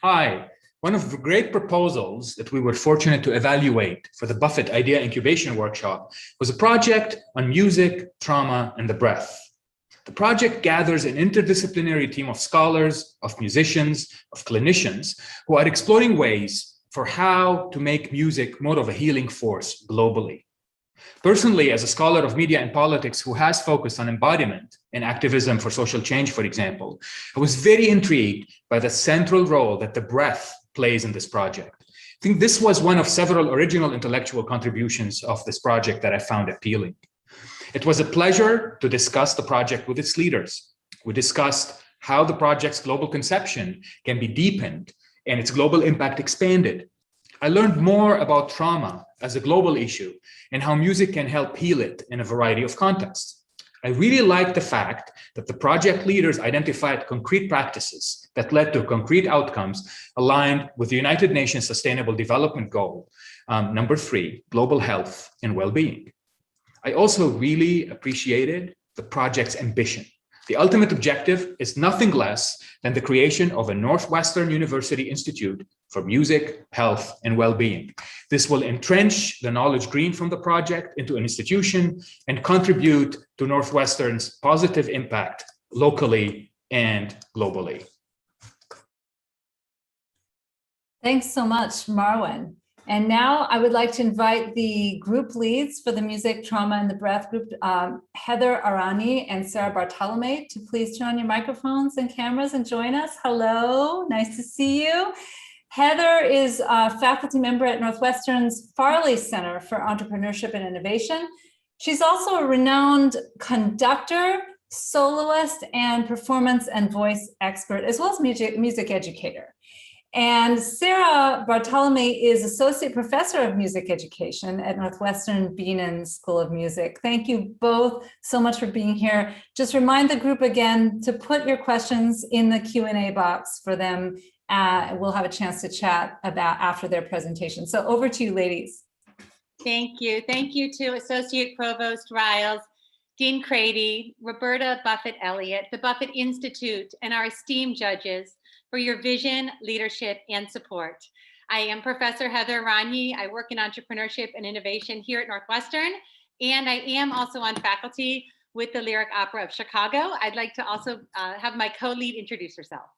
Hi. One of the great proposals that we were fortunate to evaluate for the Buffett Idea Incubation Workshop was a project on music, trauma, and the breath. The project gathers an interdisciplinary team of scholars, of musicians, of clinicians who are exploring ways for how to make music more of a healing force globally. Personally, as a scholar of media and politics who has focused on embodiment and activism for social change, for example, I was very intrigued by the central role that the breath plays in this project. I think this was one of several original intellectual contributions of this project that I found appealing. It was a pleasure to discuss the project with its leaders. We discussed how the project's global conception can be deepened and its global impact expanded. I learned more about trauma as a global issue and how music can help heal it in a variety of contexts. I really liked the fact that the project leaders identified concrete practices that led to concrete outcomes aligned with the United Nations Sustainable Development Goal, number 3, global health and well-being. I also really appreciated the project's ambition. The ultimate objective is nothing less than the creation of a Northwestern University Institute for Music, Health, and Well-being. This will entrench the knowledge gleaned from the project into an institution and contribute to Northwestern's positive impact locally and globally. Thanks so much, Marwan. And now I would like to invite the group leads for the Music, Trauma, and the Breath group, Heather Arani and Sarah Bartolome, to please turn on your microphones and cameras and join us. Hello, nice to see you. Heather is a faculty member at Northwestern's Farley Center for Entrepreneurship and Innovation. She's also a renowned conductor, soloist, and performance and voice expert, as well as music educator. And Sarah Bartolome is Associate Professor of Music Education at Northwestern Beanan School of Music. Thank you both so much for being here. Just remind the group again to put your questions in the Q&A box for them. We'll have a chance to chat about after their presentation. So over to you, ladies. Thank you. Thank you to Associate Provost Riles, Dean Crady, Roberta Buffett Elliott, the Buffett Institute, and our esteemed judges for your vision, leadership, and support. I am Professor Heather Arani. I work in entrepreneurship and innovation here at Northwestern, and I am also on faculty with the Lyric Opera of Chicago. I'd like to also have my co-lead introduce herself.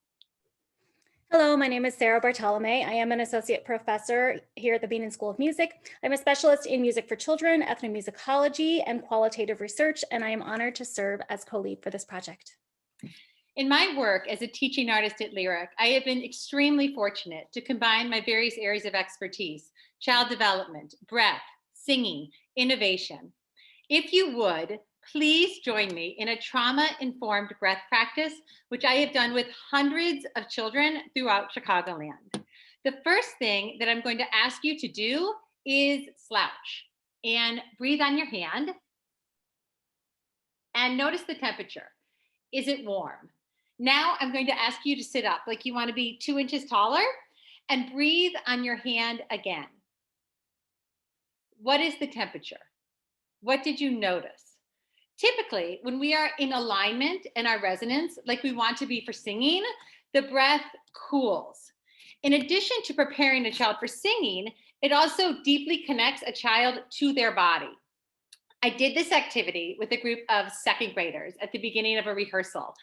Hello, my name is Sarah Bartolome. I am an associate professor here at the Beanan School of Music. I'm a specialist in music for children, ethnomusicology, and qualitative research, and I am honored to serve as co-lead for this project. In my work as a teaching artist at Lyric, I have been extremely fortunate to combine my various areas of expertise: child development, breath, singing, innovation. If you would, please join me in a trauma-informed breath practice, which I have done with hundreds of children throughout Chicagoland. The first thing that I'm going to ask you to do is slouch and breathe on your hand and notice the temperature. Is it warm? Now I'm going to ask you to sit up like you want to be 2 inches taller and breathe on your hand again. What is the temperature? What did you notice? Typically, when we are in alignment and our resonance, like we want to be for singing, the breath cools. In addition to preparing a child for singing, it also deeply connects a child to their body. I did this activity with a group of second graders at the beginning of a rehearsal.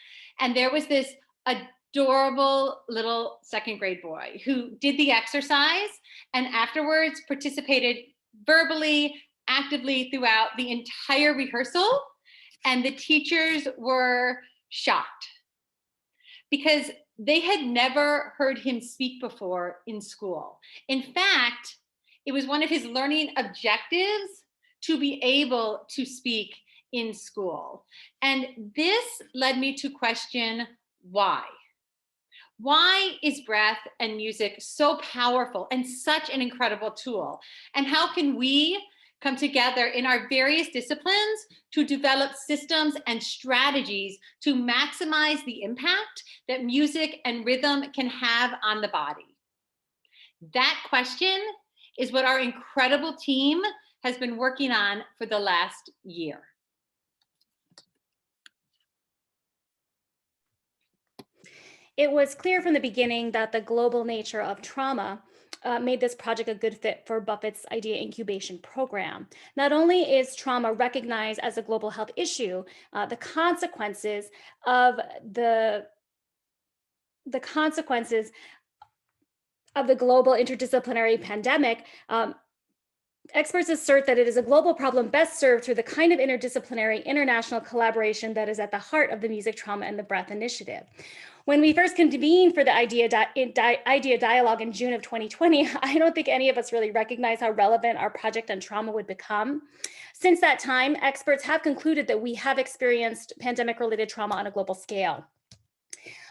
And there was this adorable little second grade boy who did the exercise and afterwards participated verbally, actively throughout the entire rehearsal. And the teachers were shocked because they had never heard him speak before in school. In fact, it was one of his learning objectives to be able to speak in school. And this led me to question why. Why is breath and music so powerful and such an incredible tool? And how can we come together in our various disciplines to develop systems and strategies to maximize the impact that music and rhythm can have on the body? That question is what our incredible team has been working on for the last year. It was clear from the beginning that the global nature of trauma made this project a good fit for Buffett's idea incubation program. Not only is trauma recognized as a global health issue, the consequences of the global interdisciplinary pandemic, experts assert that it is a global problem best served through the kind of interdisciplinary international collaboration that is at the heart of the Music, Trauma, and the Breath initiative. When we first convened for the idea dialogue in June of 2020, I don't think any of us really recognized how relevant our project on trauma would become. Since that time, experts have concluded that we have experienced pandemic-related trauma on a global scale.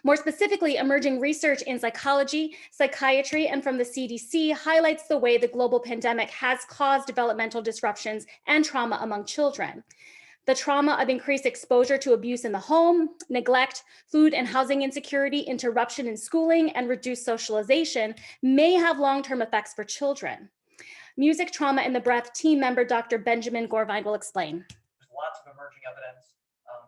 More specifically, emerging research in psychology, psychiatry, and from the CDC highlights the way the global pandemic has caused developmental disruptions and trauma among children. The trauma of increased exposure to abuse in the home, neglect, food and housing insecurity, interruption in schooling, and reduced socialization may have long-term effects for children. Music, Trauma, and the Breath team member Dr. Benjamin Gorvine will explain. There's lots of emerging evidence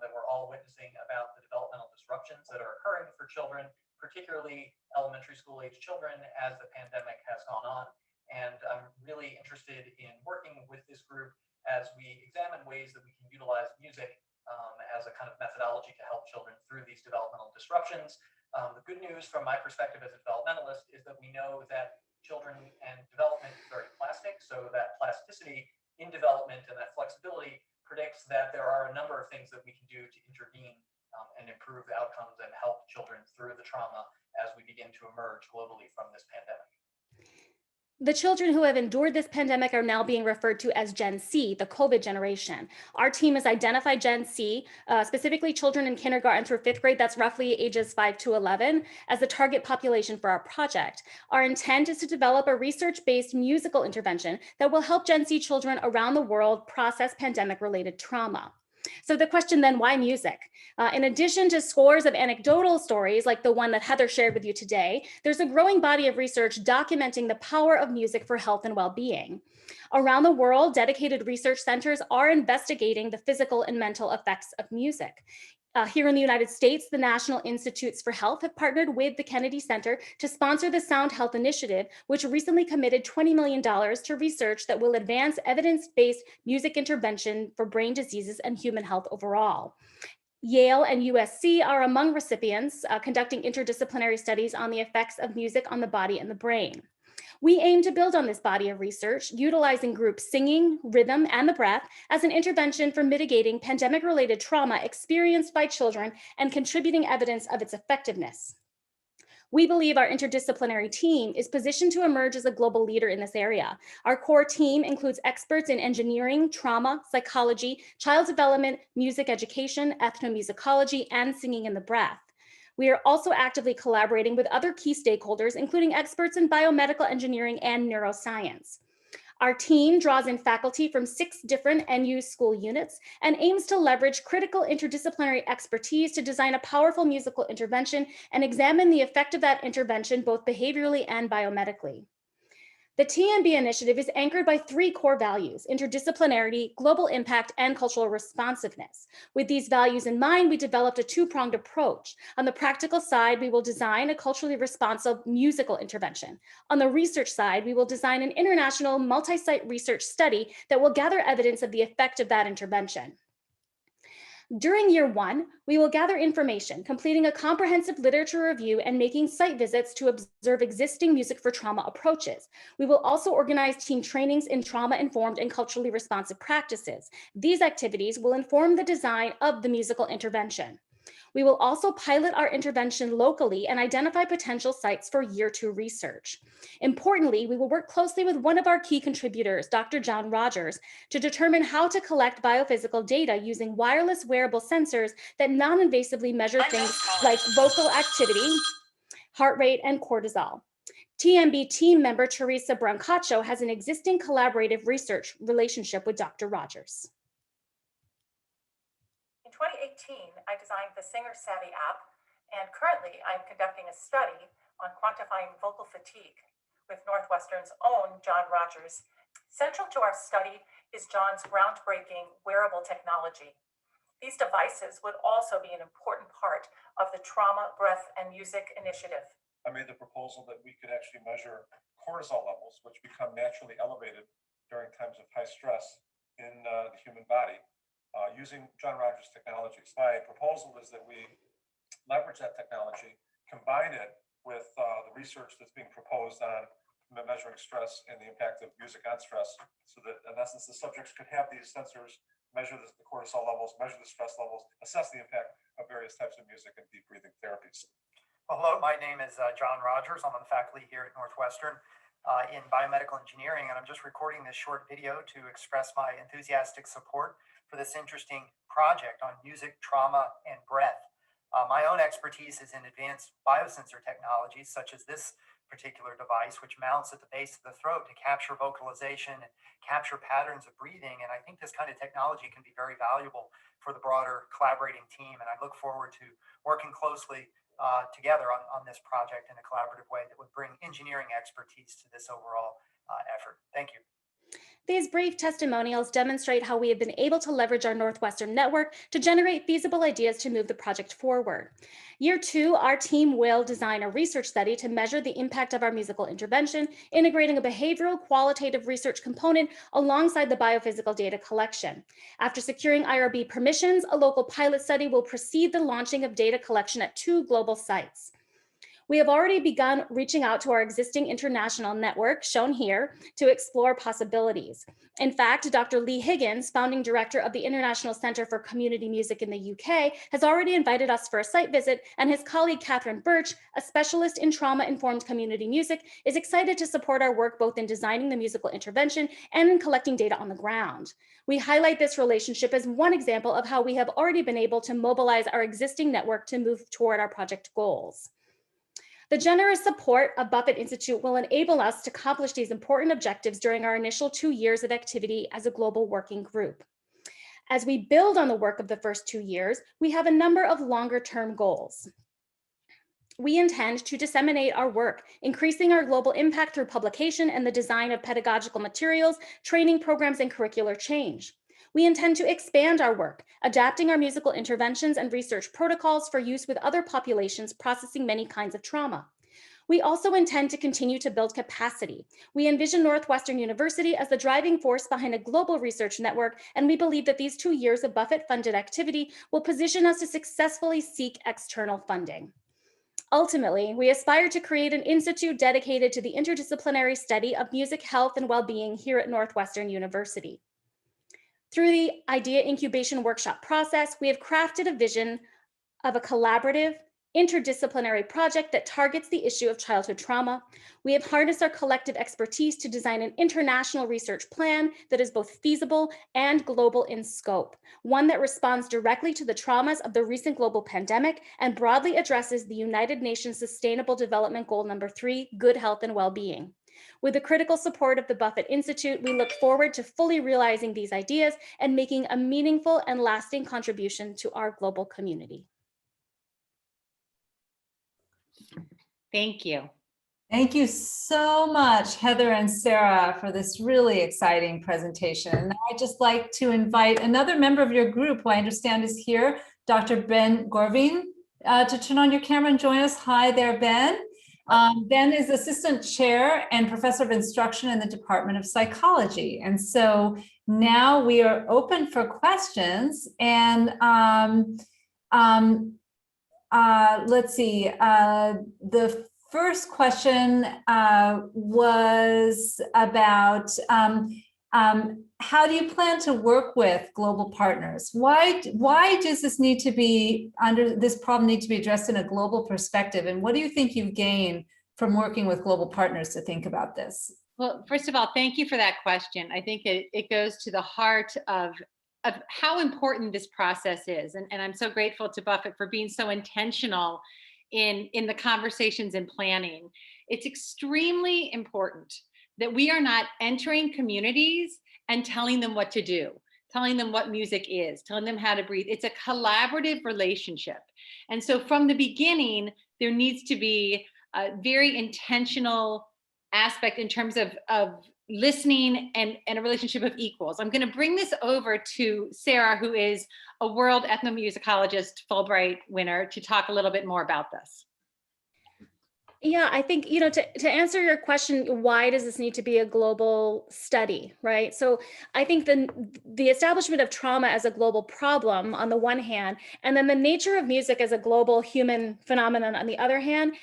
that we're all witnessing about the developmental disruptions that are occurring for children, particularly elementary school age children, as the pandemic has gone on. And I'm really interested in working with this group as we examine ways that we can utilize music as a kind of methodology to help children through these developmental disruptions. The good news from my perspective as a developmentalist is that we know that children and development is very plastic, so that plasticity in development and that flexibility predicts that there are a number of things that we can do to intervene and improve outcomes and help children through the trauma as we begin to emerge globally from this pandemic. The children who have endured this pandemic are now being referred to as Gen C, the COVID generation. Our team has identified Gen C, specifically children in kindergarten through 5th grade, that's roughly ages 5 to 11, as the target population for our project. Our intent is to develop a research-based musical intervention that will help Gen C children around the world process pandemic-related trauma. So the question then, why music? In addition to scores of anecdotal stories like the one that Heather shared with you today, there's a growing body of research documenting the power of music for health and well-being. Around the world, dedicated research centers are investigating the physical and mental effects of music. Here in the United States, the National Institutes for Health have partnered with the Kennedy Center to sponsor the Sound Health Initiative, which recently committed $20 million to research that will advance evidence-based music intervention for brain diseases and human health overall. Yale and USC are among recipients conducting interdisciplinary studies on the effects of music on the body and the brain. We aim to build on this body of research, utilizing group singing, rhythm, and the breath as an intervention for mitigating pandemic-related trauma experienced by children and contributing evidence of its effectiveness. We believe our interdisciplinary team is positioned to emerge as a global leader in this area. Our core team includes experts in engineering, trauma, psychology, child development, music education, ethnomusicology, and singing in the breath. We are also actively collaborating with other key stakeholders, including experts in biomedical engineering and neuroscience. Our team draws in faculty from 6 different NU school units and aims to leverage critical interdisciplinary expertise to design a powerful musical intervention and examine the effect of that intervention both behaviorally and biomedically. The TMB initiative is anchored by 3 core values: interdisciplinarity, global impact, and cultural responsiveness. With these values in mind, we developed a 2-pronged approach. On the practical side, we will design a culturally responsive musical intervention. On the research side, we will design an international multi-site research study that will gather evidence of the effect of that intervention. During year 1, we will gather information, completing a comprehensive literature review and making site visits to observe existing music for trauma approaches. We will also organize team trainings in trauma-informed and culturally responsive practices. These activities will inform the design of the musical intervention. We will also pilot our intervention locally and identify potential sites for year 2 research. Importantly, we will work closely with one of our key contributors, Dr. John Rogers, to determine how to collect biophysical data using wireless wearable sensors that non-invasively measure things like vocal activity, heart rate, and cortisol. TMB team member Teresa Brancacho has an existing collaborative research relationship with Dr. Rogers. In 2018, I designed the Singer Savvy app, and currently I'm conducting a study on quantifying vocal fatigue with Northwestern's own John Rogers. Central to our study is John's groundbreaking wearable technology. These devices would also be an important part of the Trauma, Breath, and Music initiative. I made the proposal that we could actually measure cortisol levels, which become naturally elevated during times of high stress in the human body, using John Rogers' technologies. My proposal is that we leverage that technology, combine it with the research that's being proposed on measuring stress and the impact of music on stress, so that in essence the subjects could have these sensors measure the cortisol levels, measure the stress levels, assess the impact of various types of music and deep breathing therapies. Well, hello, my name is John Rogers. I'm on the faculty here at Northwestern in biomedical engineering, and I'm just recording this short video to express my enthusiastic support for this interesting project on music, trauma, and breath. My own expertise is in advanced biosensor technologies, such as this particular device, which mounts at the base of the throat to capture vocalization and capture patterns of breathing. And I think this kind of technology can be very valuable for the broader collaborating team. And I look forward to working closely together on this project in a collaborative way that would bring engineering expertise to this overall effort. Thank you. These brief testimonials demonstrate how we have been able to leverage our Northwestern network to generate feasible ideas to move the project forward. Year 2, our team will design a research study to measure the impact of our musical intervention, integrating a behavioral qualitative research component alongside the biophysical data collection. After securing IRB permissions, a local pilot study will precede the launching of data collection at 2 global sites. We have already begun reaching out to our existing international network, shown here, to explore possibilities. In fact, Dr. Lee Higgins, founding director of the International Center for Community Music in the UK, has already invited us for a site visit, and his colleague Catherine Birch, a specialist in trauma-informed community music, is excited to support our work both in designing the musical intervention and in collecting data on the ground. We highlight this relationship as one example of how we have already been able to mobilize our existing network to move toward our project goals. The generous support of Buffett Institute will enable us to accomplish these important objectives during our initial 2 years of activity as a global working group. As we build on the work of the first 2 years, we have a number of longer-term goals. We intend to disseminate our work, increasing our global impact through publication and the design of pedagogical materials, training programs, and curricular change. We intend to expand our work, adapting our musical interventions and research protocols for use with other populations processing many kinds of trauma. We also intend to continue to build capacity. We envision Northwestern University as the driving force behind a global research network, and we believe that these 2 years of Buffett-funded activity will position us to successfully seek external funding. Ultimately, we aspire to create an institute dedicated to the interdisciplinary study of music, health, and well-being here at Northwestern University. Through the idea incubation workshop process, we have crafted a vision of a collaborative, interdisciplinary project that targets the issue of childhood trauma. We have harnessed our collective expertise to design an international research plan that is both feasible and global in scope, one that responds directly to the traumas of the recent global pandemic and broadly addresses the United Nations Sustainable Development Goal number 3, good health and well-being. With the critical support of the Buffett Institute, we look forward to fully realizing these ideas and making a meaningful and lasting contribution to our global community. Thank you. Thank you so much, Heather and Sarah, for this really exciting presentation. And I'd just like to invite another member of your group, who I understand is here, Dr. Ben Gorvin, to turn on your camera and join us. Hi there, Ben. Ben is assistant chair and professor of instruction in the Department of Psychology. And so now we are open for questions. And let's see, the first question was about how do you plan to work with global partners? Why does this need to be this problem need to be addressed in a global perspective? And what do you think you've gained from working with global partners to think about this? Well, first of all, thank you for that question. I think it goes to the heart of how important this process is. And I'm so grateful to Buffett for being so intentional in the conversations and planning. It's extremely important that we are not entering communities and telling them what to do, telling them what music is, telling them how to breathe. It's a collaborative relationship. And so from the beginning, there needs to be a very intentional aspect in terms of listening and a relationship of equals. I'm going to bring this over to Sarah, who is a world ethnomusicologist Fulbright winner, to talk a little bit more about this. Yeah, I think, to answer your question, why does this need to be a global study, right? So I think the establishment of trauma as a global problem on the one hand, and then the nature of music as a global human phenomenon on the other hand,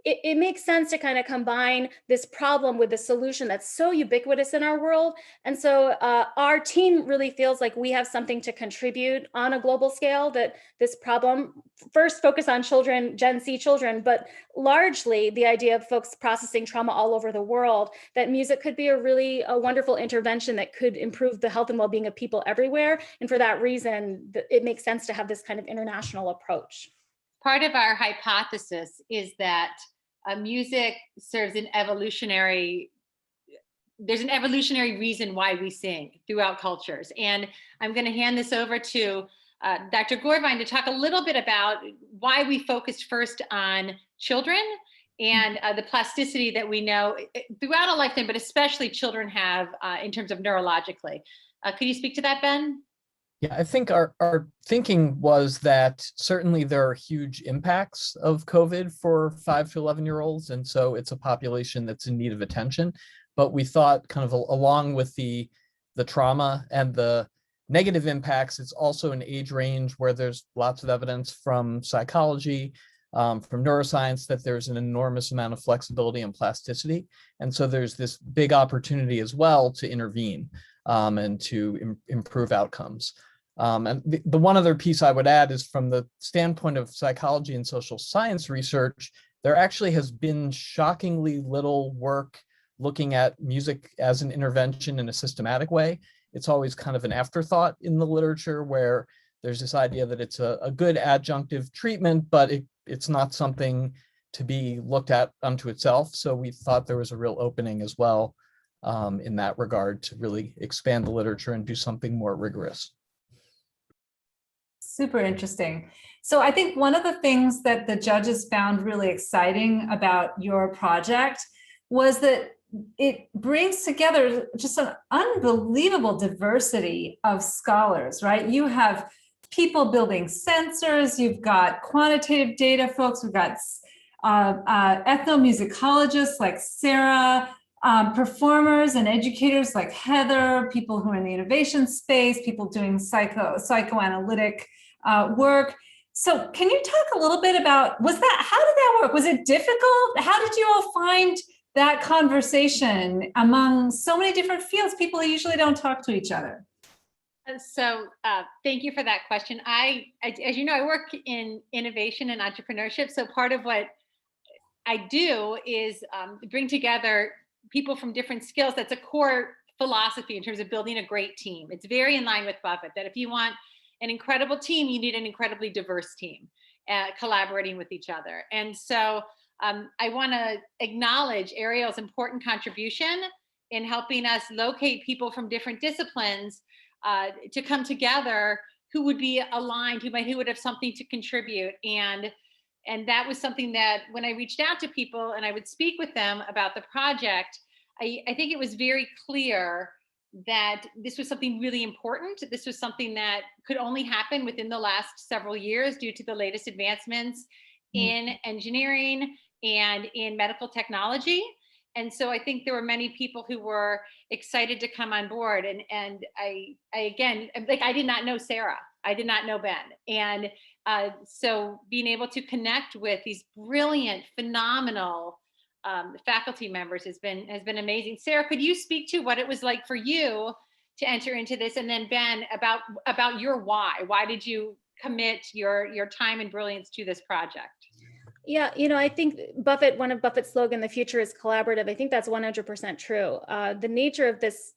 it makes sense to kind of combine this problem with the solution that's so ubiquitous in our world. And so our team really feels like we have something to contribute on a global scale, that this problem first focus on children, Gen Z children, but largely the idea of folks processing trauma all over the world, that music could be a wonderful intervention that could improve the health and well-being of people everywhere. And for that reason, it makes sense to have this kind of international approach. Part of our hypothesis is that music serves there's an evolutionary reason why we sing throughout cultures. And I'm going to hand this over to Dr. Gorvine to talk a little bit about why we focused first on children and the plasticity that we know throughout a lifetime, but especially children have in terms of neurologically. Could you speak to that, Ben? Yeah, I think our thinking was that certainly there are huge impacts of COVID for 5 to 11-year-olds. And so it's a population that's in need of attention. But we thought kind of along with the trauma and the negative impacts, it's also an age range where there's lots of evidence from psychology, from neuroscience, that there's an enormous amount of flexibility and plasticity. And so there's this big opportunity as well to intervene and to improve outcomes. And the one other piece I would add is, from the standpoint of psychology and social science research, there actually has been shockingly little work looking at music as an intervention in a systematic way. It's always kind of an afterthought in the literature, where there's this idea that it's a good adjunctive treatment, but it's not something to be looked at unto itself. So we thought there was a real opening as well in that regard to really expand the literature and do something more rigorous. Super interesting. So I think one of the things that the judges found really exciting about your project was that it brings together just an unbelievable diversity of scholars, right? You have people building sensors, you've got quantitative data folks, we've got ethnomusicologists like Sarah, performers and educators like Heather, people who are in the innovation space, people doing psychoanalytic work. So can you talk a little bit about, how did that work? Was it difficult? How did you all find that conversation among so many different fields, people who usually don't talk to each other? So thank you for that question. As you know, I work in innovation and entrepreneurship. So part of what I do is bring together people from different skills. That's a core philosophy in terms of building a great team. It's very in line with Buffett, that if you want an incredible team, you need an incredibly diverse team collaborating with each other. And so I want to acknowledge Ariel's important contribution in helping us locate people from different disciplines to come together who would be aligned, who would have something to contribute. And that was something that when I reached out to people and I would speak with them about the project, I think it was very clear that this was something really important. This was something that could only happen within the last several years due to the latest advancements in engineering and in medical technology. And so I think there were many people who were excited to come on board. And I again, like, I did not know Sarah. I did not know Ben. And so being able to connect with these brilliant, phenomenal faculty members has been amazing. Sarah, could you speak to what it was like for you to enter into this? And then Ben, about your why. Why did you commit your time and brilliance to this project? Yeah, I think one of Buffett's slogan, "The future is collaborative," I think that's 100% true. The nature of this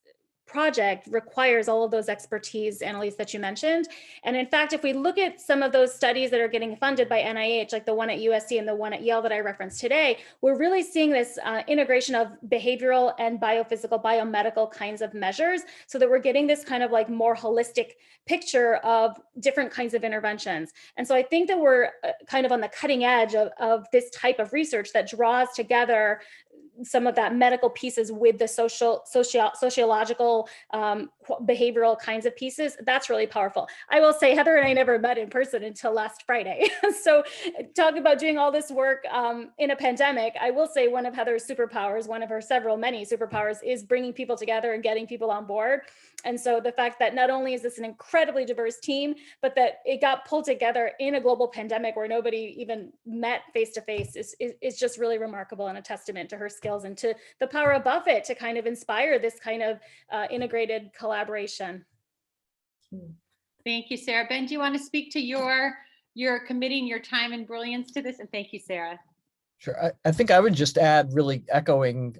project requires all of those expertise, Annalise, that you mentioned. And in fact, if we look at some of those studies that are getting funded by NIH, like the one at USC and the one at Yale that I referenced today, we're really seeing this integration of behavioral and biophysical, biomedical kinds of measures, so that we're getting this kind of like more holistic picture of different kinds of interventions. And so I think that we're kind of on the cutting edge of this type of research that draws together some of that medical pieces with the sociological, behavioral kinds of pieces, that's really powerful. I will say Heather and I never met in person until last Friday. So talk about doing all this work in a pandemic. I will say one of Heather's superpowers, one of her many superpowers, is bringing people together and getting people on board. And so the fact that not only is this an incredibly diverse team, but that it got pulled together in a global pandemic where nobody even met face to face is just really remarkable, and a testament to her skills and to the power of Buffett to kind of inspire this kind of integrated collaboration. Thank you, Sarah. Ben, do you want to speak to your committing your time and brilliance to this? And thank you, Sarah. Sure. I think I would just add, really echoing,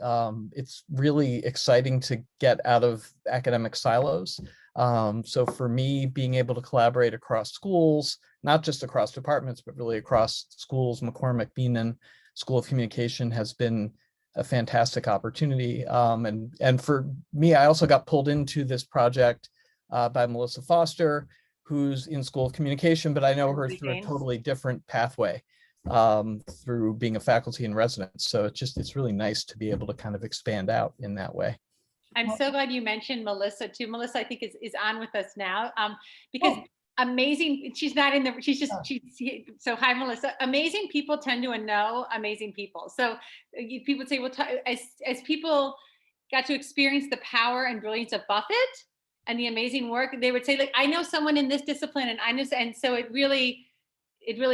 it's really exciting to get out of academic silos. So for me, being able to collaborate across schools, not just across departments, but really across schools, McCormick, Beanan School of Communication has been a fantastic opportunity. And for me, I also got pulled into this project by Melissa Foster, who's in School of Communication, but I know her through a totally different pathway, through being a faculty in residence. So it's really nice to be able to kind of expand out in that way. I'm so glad you mentioned Melissa too. Melissa, I think is on with us now, because amazing, she's not in the, so hi, Melissa. Amazing people tend to know amazing people. So people would say, well, as people got to experience the power and brilliance of Buffett and the amazing work, they would say, like, I know someone in this discipline, and I know, and so it really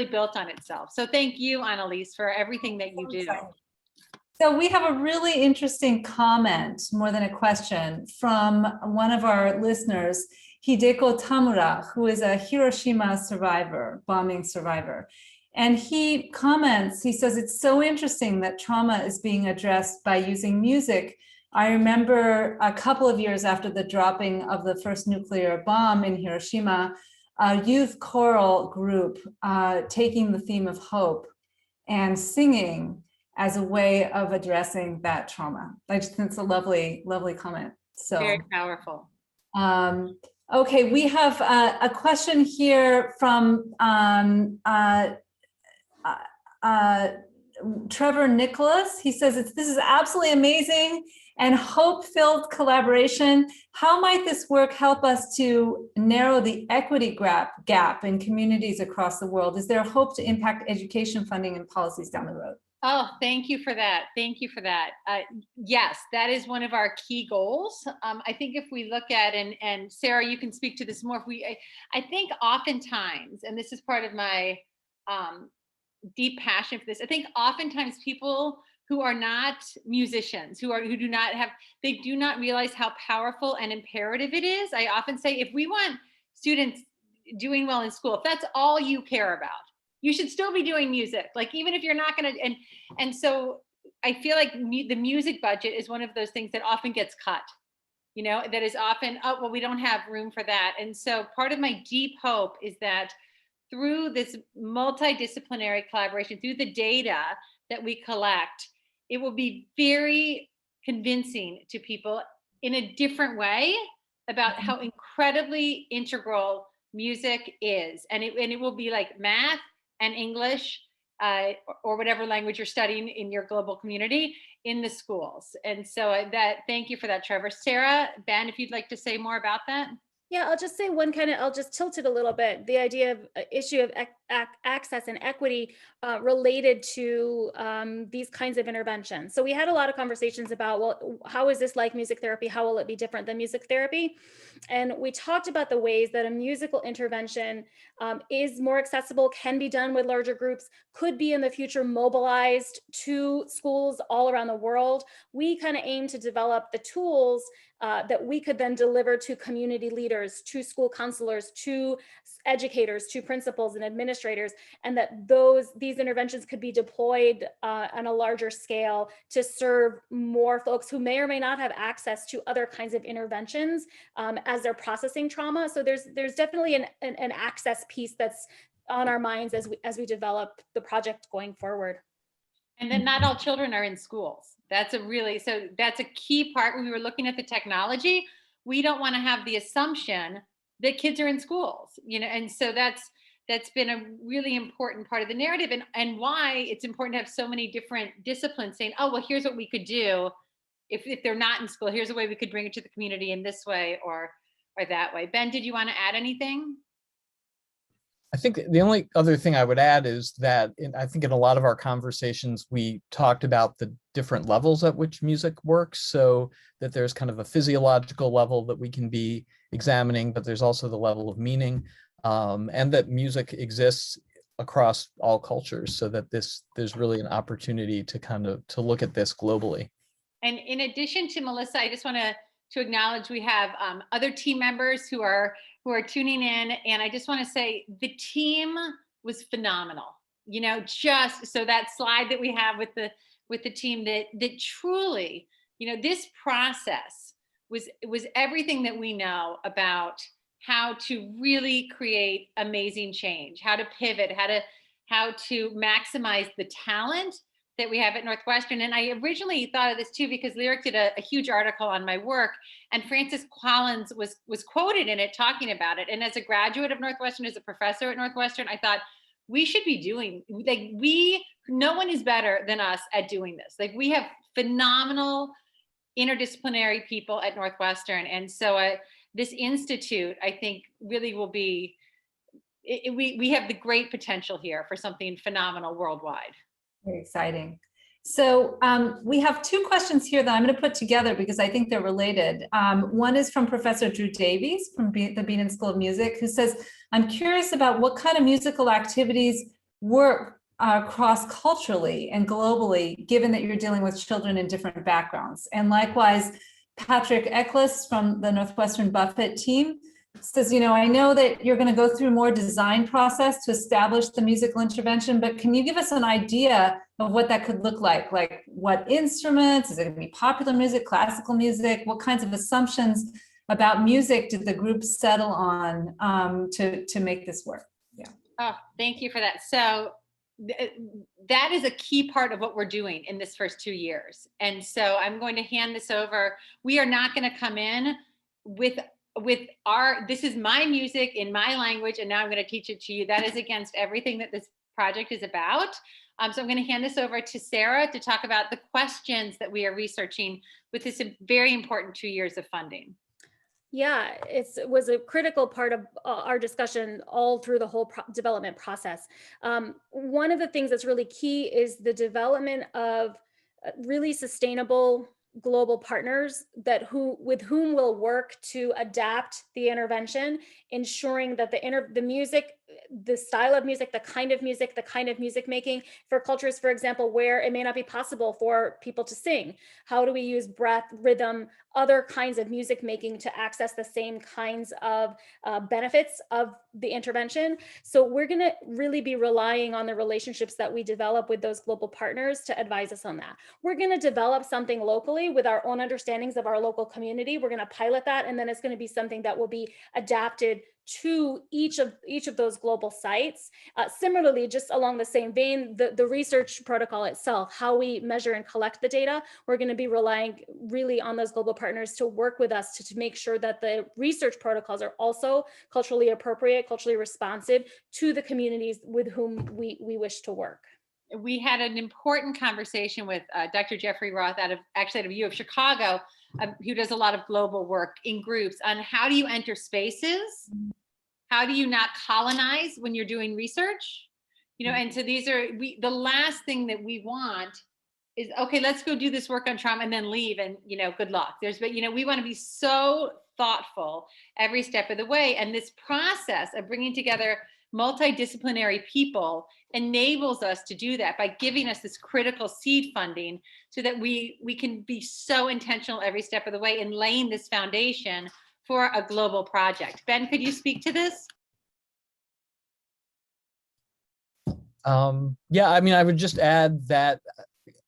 built on itself. So thank you, Annalise, for everything that you do. So we have a really interesting comment, more than a question, from one of our listeners, Hideko Tamura, who is a Hiroshima survivor, bombing survivor. And he comments, he says, it's so interesting that trauma is being addressed by using music. I remember a couple of years after the dropping of the first nuclear bomb in Hiroshima, a youth choral group taking the theme of hope and singing as a way of addressing that trauma. I just think it's a lovely, lovely comment. So very powerful. Okay, we have a question here from Trevor Nicholas. He says, this is absolutely amazing and hope-filled collaboration. How might this work help us to narrow the equity gap in communities across the world? Is there hope to impact education funding and policies down the road? Oh, thank you for that. Thank you for that. Yes, that is one of our key goals. I think if we look at, and Sarah, you can speak to this more. I think oftentimes, and this is part of my deep passion for this, I think oftentimes people who are not musicians, who do not have, they do not realize how powerful and imperative it is. I often say, if we want students doing well in school, if that's all you care about, you should still be doing music. Like, even if you're not going to, and so I feel like the music budget is one of those things that often gets cut, that is often, oh, well, we don't have room for that. And so part of my deep hope is that through this multidisciplinary collaboration, through the data that we collect, it will be very convincing to people in a different way about how incredibly integral music is. And it will be like math and English, or whatever language you're studying in your global community in the schools. And so thank you for that, Trevor. Sarah, Ben, if you'd like to say more about that. Yeah, I'll just say I'll just tilt it a little bit. The idea of issue of access and equity related to these kinds of interventions. So we had a lot of conversations about, well, how is this like music therapy? How will it be different than music therapy? And we talked about the ways that a musical intervention is more accessible, can be done with larger groups, could be in the future mobilized to schools all around the world. We kind of aim to develop the tools that we could then deliver to community leaders, to school counselors, to educators, to principals and administrators, and that these interventions could be deployed on a larger scale to serve more folks who may or may not have access to other kinds of interventions as they're processing trauma. So there's definitely an access piece that's on our minds as we develop the project going forward. And then not all children are in schools. That's a key part. When we were looking at the technology, we don't want to have the assumption that kids are in schools, and so that's been a really important part of the narrative, and why it's important to have so many different disciplines saying, oh, well, here's what we could do if they're not in school. Here's a way we could bring it to the community in this way or that way. Ben, did you want to add anything? I think the only other thing I would add is that I think in a lot of our conversations, we talked about the different levels at which music works, so that there's kind of a physiological level that we can be examining, but there's also the level of meaning, and that music exists across all cultures, so that there's really an opportunity to to look at this globally. And in addition to Melissa, I just want to acknowledge we have other team members who are tuning in, and I just want to say the team was phenomenal. Just so that slide that we have with the team, that truly, this process was everything that we know about how to really create amazing change, how to pivot, how to maximize the talent that we have at Northwestern. And I originally thought of this too, because Lyric did a huge article on my work, and Francis Collins was quoted in it talking about it. And as a graduate of Northwestern, as a professor at Northwestern, I thought we should be doing, no one is better than us at doing this. We have phenomenal interdisciplinary people at Northwestern. And so this institute, I think, really will be, we have the great potential here for something phenomenal worldwide. Very exciting. So we have two questions here that I'm going to put together because I think they're related. One is from Professor Drew Davies from the Beaton School of Music, who says, I'm curious about what kind of musical activities work cross-culturally and globally, given that you're dealing with children in different backgrounds. And likewise, Patrick Eckles from the Northwestern Buffett team says, I know that you're going to go through more design process to establish the musical intervention, but can you give us an idea of what that could look like? Like what instruments? Is it going to be popular music, classical music? What kinds of assumptions about music did the group settle on to make this work? Yeah. Oh, thank you for that. So that is a key part of what we're doing in this first 2 years. And so I'm going to hand this over. We are not going to come in with this is my music in my language, and now I'm going to teach it to you. That is against everything that this project is about. So I'm going to hand this over to Sarah to talk about the questions that we are researching with this very important 2 years of funding. Yeah, it was a critical part of our discussion all through the whole development process. One of the things that's really key is the development of really sustainable global partners with whom we'll work to adapt the intervention, ensuring that the music, the style of music, the kind of music making for cultures, for example, where it may not be possible for people to sing. How do we use breath, rhythm, other kinds of music making to access the same kinds of benefits of the intervention? So we're going to really be relying on the relationships that we develop with those global partners to advise us on that. We're going to develop something locally with our own understandings of our local community. We're going to pilot that, and then it's going to be something that will be adapted to each of those global sites. Similarly, just along the same vein, the research protocol itself, how we measure and collect the data, we're going to be relying really on those global partners to work with us to make sure that the research protocols are also culturally appropriate, culturally responsive to the communities with whom we wish to work. We had an important conversation with Dr. Jeffrey Roth out of U of Chicago, who does a lot of global work in groups on how do you enter spaces? How do you not colonize when you're doing research? And so these are, the last thing that we want is, okay, let's go do this work on trauma and then leave and, good luck. We want to be so thoughtful every step of the way. And this process of bringing together multidisciplinary people enables us to do that by giving us this critical seed funding so that we can be so intentional every step of the way in laying this foundation for a global project. Ben, could you speak to this? Yeah, I would just add that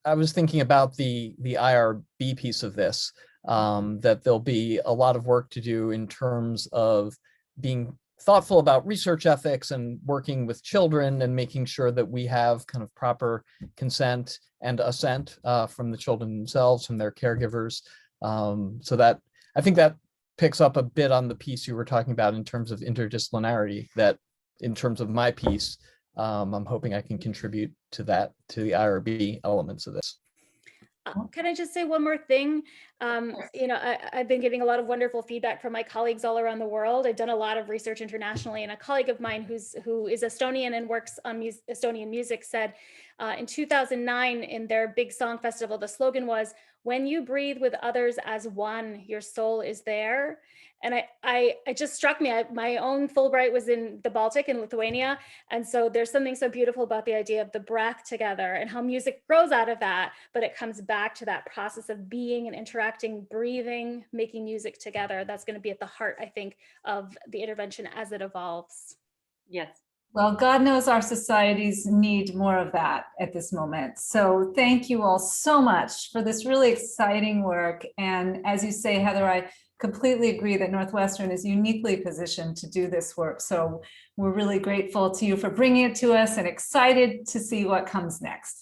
I was thinking about the IRB piece of this, that there'll be a lot of work to do in terms of being thoughtful about research ethics and working with children and making sure that we have kind of proper consent and assent from the children themselves, from their caregivers. So that, I think that picks up a bit on the piece you were talking about in terms of interdisciplinarity, that in terms of my piece, I'm hoping I can contribute to that, to the IRB elements of this. Can I just say one more thing? I've been getting a lot of wonderful feedback from my colleagues all around the world. I've done a lot of research internationally, and a colleague of mine who is Estonian and works on Estonian music said in 2009 in their big song festival, the slogan was, "When you breathe with others as one, your soul is there." And it just struck me. My own Fulbright was in the Baltic in Lithuania. And so there's something so beautiful about the idea of the breath together and how music grows out of that, but it comes back to that process of being and interacting, breathing, making music together. That's going to be at the heart, I think, of the intervention as it evolves. Yes. Well, God knows our societies need more of that at this moment. So thank you all so much for this really exciting work. And as you say, Heather, I completely agree that Northwestern is uniquely positioned to do this work. So we're really grateful to you for bringing it to us and excited to see what comes next.